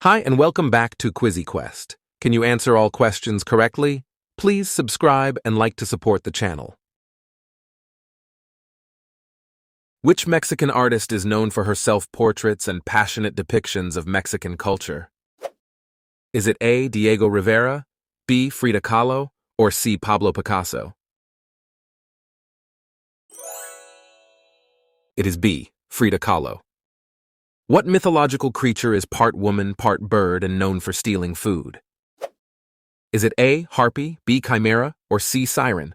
Hi, and welcome back to QuizzyQuest. Can you answer all questions correctly? Please subscribe and like to support the channel. Which Mexican artist is known for her self-portraits and passionate depictions of Mexican culture? Is it A. Diego Rivera, B. Frida Kahlo, or C. Pablo Picasso? It is B. Frida Kahlo. What mythological creature is part woman, part bird, and known for stealing food? Is it A. Harpy, B. Chimera, or C. Siren?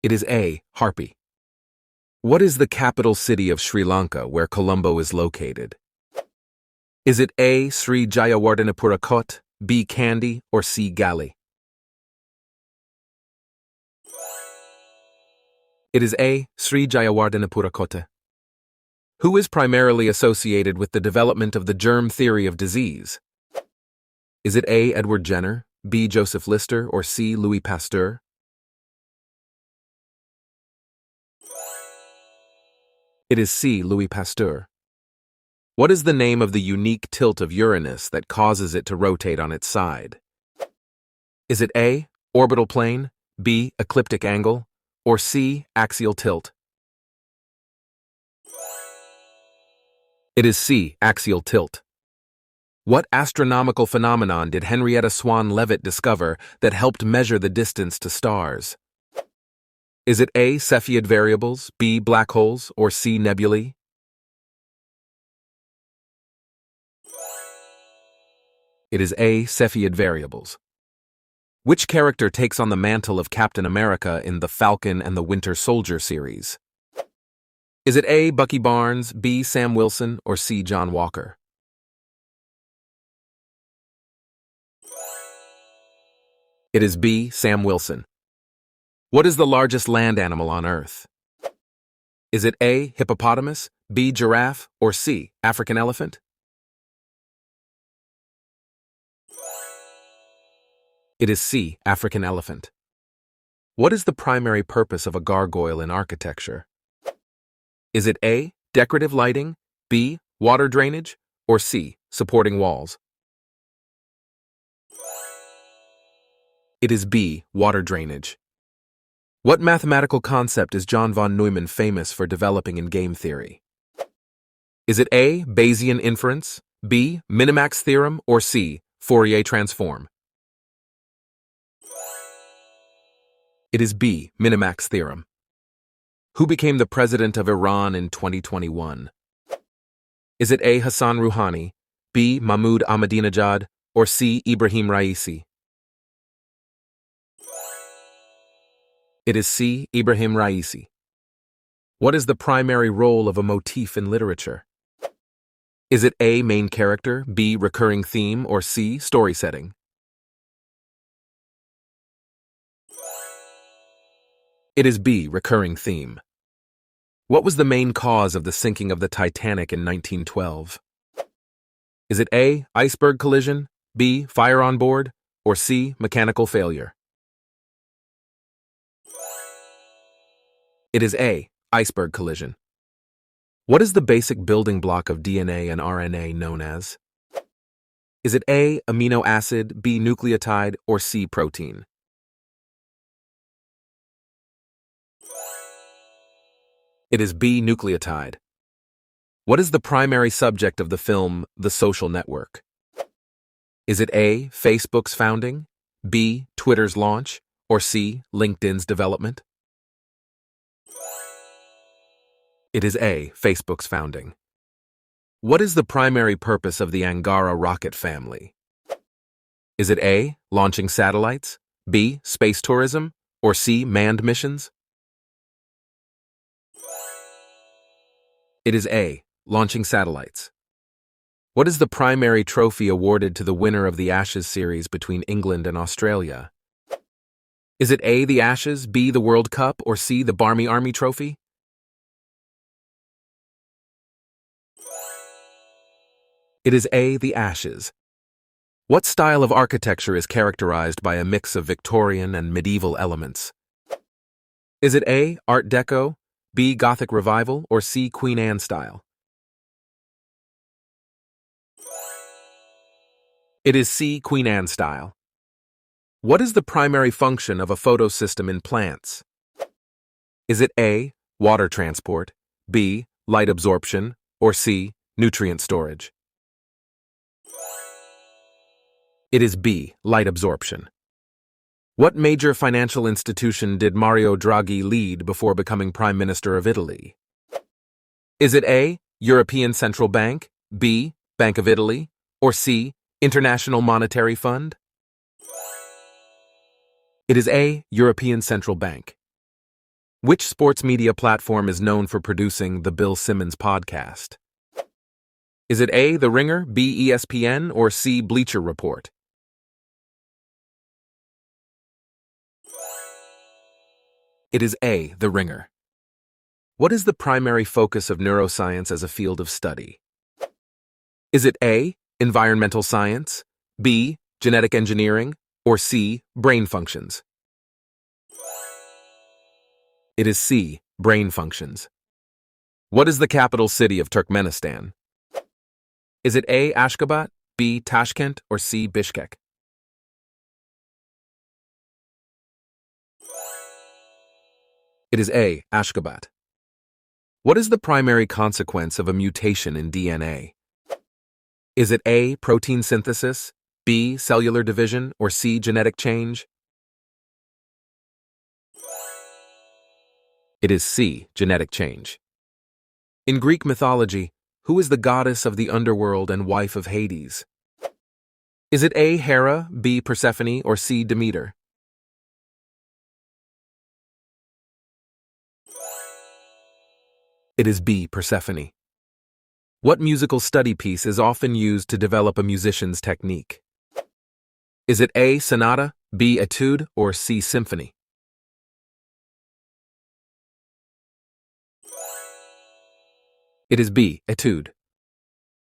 It is A. Harpy. What is the capital city of Sri Lanka, where Colombo is located? Is it A. Sri Jayawardenepura, B. Kandy, or C. Gali? It is A. Sri Jayawardenepura. Who is primarily associated with the development of the germ theory of disease? Is it A. Edward Jenner, B. Joseph Lister, or C. Louis Pasteur? It is C. Louis Pasteur. What is the name of the unique tilt of Uranus that causes it to rotate on its side? Is it A. Orbital plane, B. Ecliptic angle, or C. Axial tilt? It is C. Axial tilt. What astronomical phenomenon did Henrietta Swan Leavitt discover that helped measure the distance to stars? Is it A. Cepheid variables, B. black holes, or C. nebulae? It is A. Cepheid variables. Which character takes on the mantle of Captain America in The Falcon and the Winter Soldier series? Is it A. Bucky Barnes, B. Sam Wilson, or C. John Walker? It is B. Sam Wilson. What is the largest land animal on Earth? Is it A. Hippopotamus, B. Giraffe, or C. African elephant? It is C. African elephant. What is the primary purpose of a gargoyle in architecture? Is it A. Decorative lighting, B. Water drainage, or C. Supporting walls? It is B. Water drainage. What mathematical concept is John von Neumann famous for developing in game theory? Is it A. Bayesian inference, B. Minimax theorem, or C. Fourier transform? It is B. Minimax theorem. Who became the president of Iran in 2021? Is it A. Hassan Rouhani, B. Mahmoud Ahmadinejad, or C. Ibrahim Raisi? It is C. Ibrahim Raisi. What is the primary role of a motif in literature? Is it A. Main character, B. Recurring theme, or C. Story setting? It is B. Recurring theme. What was the main cause of the sinking of the Titanic in 1912? Is it A. Iceberg collision, B. Fire on board, or C. Mechanical failure? It is A. Iceberg collision. What is the basic building block of DNA and RNA known as? Is it A. Amino acid, B. Nucleotide, or C. Protein? It is B. Nucleotide. What is the primary subject of the film The Social Network? Is it A. Facebook's founding, B. Twitter's launch, or C. LinkedIn's development? It is A. Facebook's founding. What is the primary purpose of the Angara rocket family? Is it A. Launching satellites, B. Space tourism, or C. Manned missions? It is A. Launching satellites. What is the primary trophy awarded to the winner of the Ashes series between England and Australia? Is it A. the Ashes, B. the World Cup, or C. the Barmy Army Trophy? It is A. the Ashes. What style of architecture is characterized by a mix of Victorian and medieval elements? Is it A. Art Deco, B. Gothic Revival, or C. Queen Anne style? It is C. Queen Anne style. What is the primary function of a photosystem in plants? Is it A. Water transport, B. Light absorption, or C. Nutrient storage? It is B. Light absorption. What major financial institution did Mario Draghi lead before becoming Prime Minister of Italy? Is it A. European Central Bank, B. Bank of Italy, or C. International Monetary Fund? It is A. European Central Bank. Which sports media platform is known for producing the Bill Simmons podcast? Is it A. The Ringer, B. ESPN, or C. Bleacher Report? It is A. The Ringer. What is the primary focus of neuroscience as a field of study? Is it A. Environmental science, B. Genetic engineering, or C. Brain functions? It is C. Brain functions. What is the capital city of Turkmenistan? Is it A. Ashgabat, B. Tashkent, or C. Bishkek? It is A. Ashgabat. What is the primary consequence of a mutation in DNA? Is it A. Protein synthesis, B. Cellular division, or C. Genetic change? It is C. Genetic change. In Greek mythology, who is the goddess of the underworld and wife of Hades? Is it A. Hera, B. Persephone, or C. Demeter? It is B. Persephone. What musical study piece is often used to develop a musician's technique? Is it A. Sonata, B. Etude, or C. Symphony? It is B. Etude.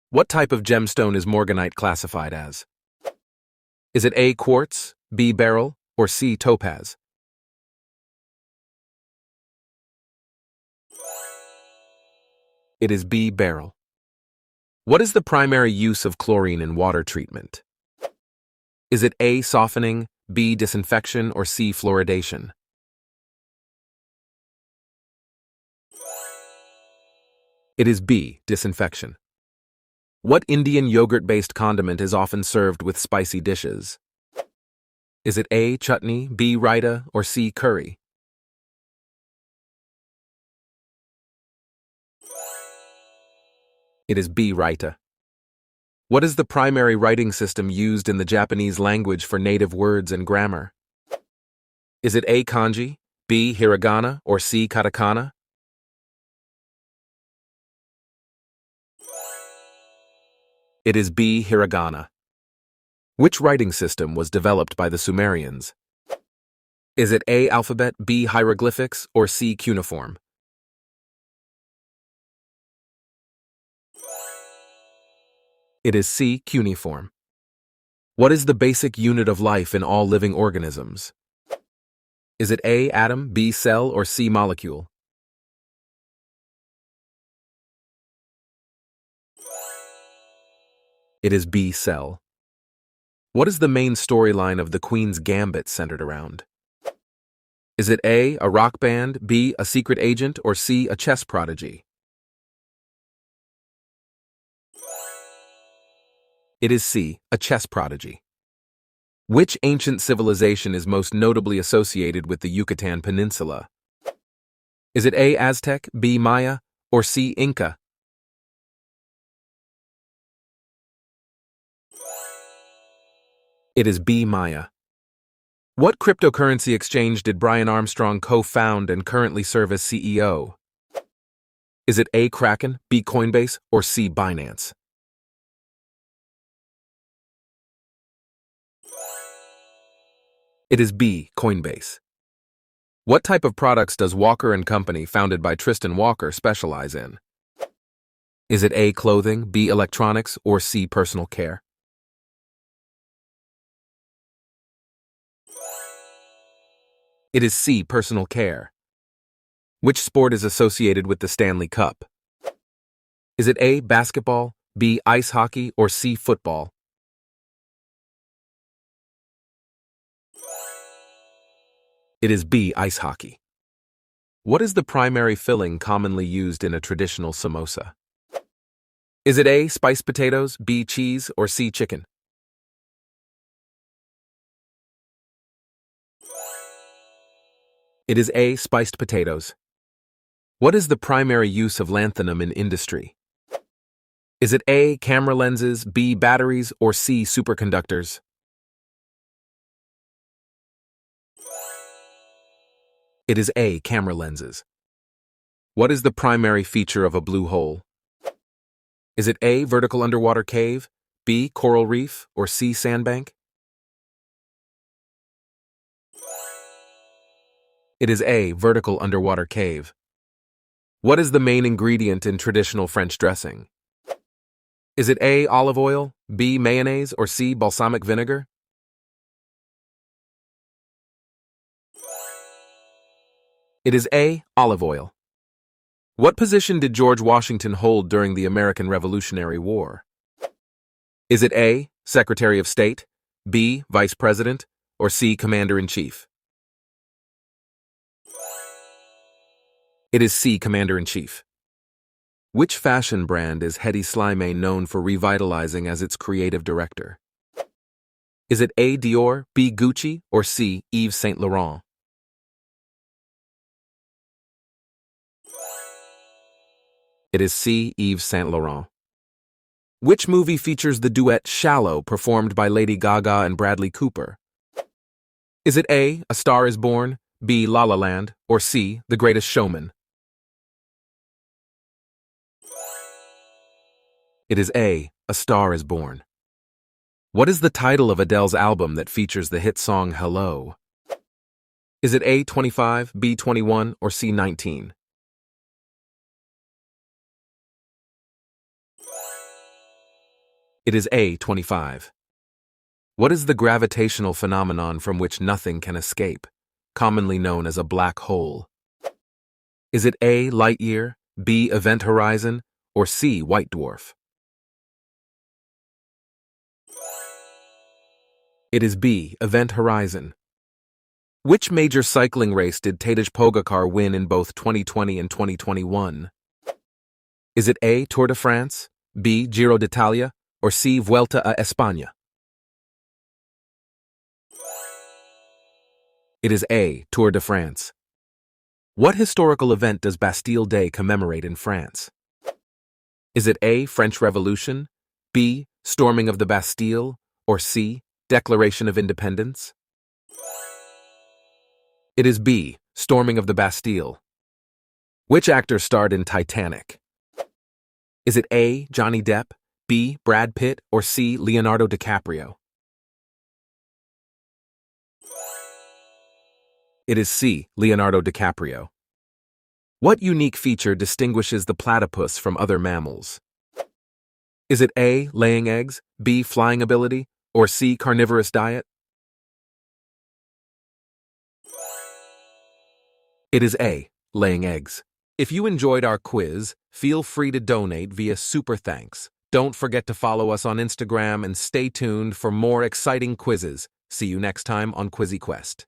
What type of gemstone is morganite classified as? Is it A. Quartz, B. Beryl, or C. Topaz? It is B. Beryl. What is the primary use of chlorine in water treatment? Is it A. Softening, B. Disinfection, or C. Fluoridation? It is B. Disinfection. What Indian yogurt-based condiment is often served with spicy dishes? Is it A. Chutney, B. Raita, or C. Curry? It is B. Raita. What is the primary writing system used in the Japanese language for native words and grammar? Is it A. Kanji, B. Hiragana, or C. Katakana? It is B. Hiragana. Which writing system was developed by the Sumerians? Is it A. Alphabet, B. Hieroglyphics, or C. Cuneiform? It is C. Cuneiform. What is the basic unit of life in all living organisms? Is it A. Atom, B. Cell, or C. Molecule? It is B. Cell. What is the main storyline of The Queen's Gambit centered around? Is it A. a rock band, B. a secret agent, or C. a chess prodigy? It is C. a chess prodigy. Which ancient civilization is most notably associated with the Yucatan Peninsula? Is it A. Aztec, B. Maya, or C. Inca? It is B. Maya. What cryptocurrency exchange did Brian Armstrong co-found and currently serve as CEO? Is it A. Kraken, B. Coinbase, or C. Binance? It is B. Coinbase. What type of products does Walker & Company, founded by Tristan Walker, specialize in? Is it A. Clothing, B. Electronics, or C. Personal care? It is C. Personal care. Which sport is associated with the Stanley Cup? Is it A, basketball, B, ice hockey, or C, football? It is B, ice hockey. What is the primary filling commonly used in a traditional samosa? Is it A, spiced potatoes, B, cheese, or C, chicken? It is A, spiced potatoes. What is the primary use of lanthanum in industry? Is it A, camera lenses, B, batteries, or C, superconductors? It is A, camera lenses. What is the primary feature of a blue hole? Is it A, vertical underwater cave, B, coral reef, or C, sandbank? It is A, vertical underwater cave. What is the main ingredient in traditional French dressing? Is it A, olive oil, B, mayonnaise, or C, balsamic vinegar? It is A, olive oil. What position did George Washington hold during the American Revolutionary War? Is it A, Secretary of State, B, Vice President, or C, Commander-in-Chief? It is C, Commander-in-Chief. Which fashion brand is Hedi Slimane known for revitalizing as its creative director? Is it A, Dior, B, Gucci, or C, Yves Saint Laurent? It is C, Yves Saint Laurent. Which movie features the duet Shallow performed by Lady Gaga and Bradley Cooper? Is it A, A Star is Born, B, La La Land, or C, The Greatest Showman? It is A, A Star is Born. What is the title of Adele's album that features the hit song Hello? Is it A, 25, B, 21, or C, 19? It is A, 25. What is the gravitational phenomenon from which nothing can escape, commonly known as a black hole? Is it A, light year, B, event horizon, or C, white dwarf? It is B, event horizon. Which major cycling race did Tadej Pogacar win in both 2020 and 2021? Is it A, Tour de France, B, Giro d'Italia, or C, Vuelta a España? It is A, Tour de France. What historical event does Bastille Day commemorate in France? Is it A, French Revolution, B, Storming of the Bastille, or C, Declaration of Independence? It is B, Storming of the Bastille. Which actor starred in Titanic? Is it A, Johnny Depp, B, Brad Pitt, or C, Leonardo DiCaprio? It is C, Leonardo DiCaprio. What unique feature distinguishes the platypus from other mammals? Is it A, laying eggs, B, flying ability, or C, carnivorous diet? It is A, laying eggs. If you enjoyed our quiz, feel free to donate via Super Thanks. Don't forget to follow us on Instagram and stay tuned for more exciting quizzes. See you next time on QuizzyQuest.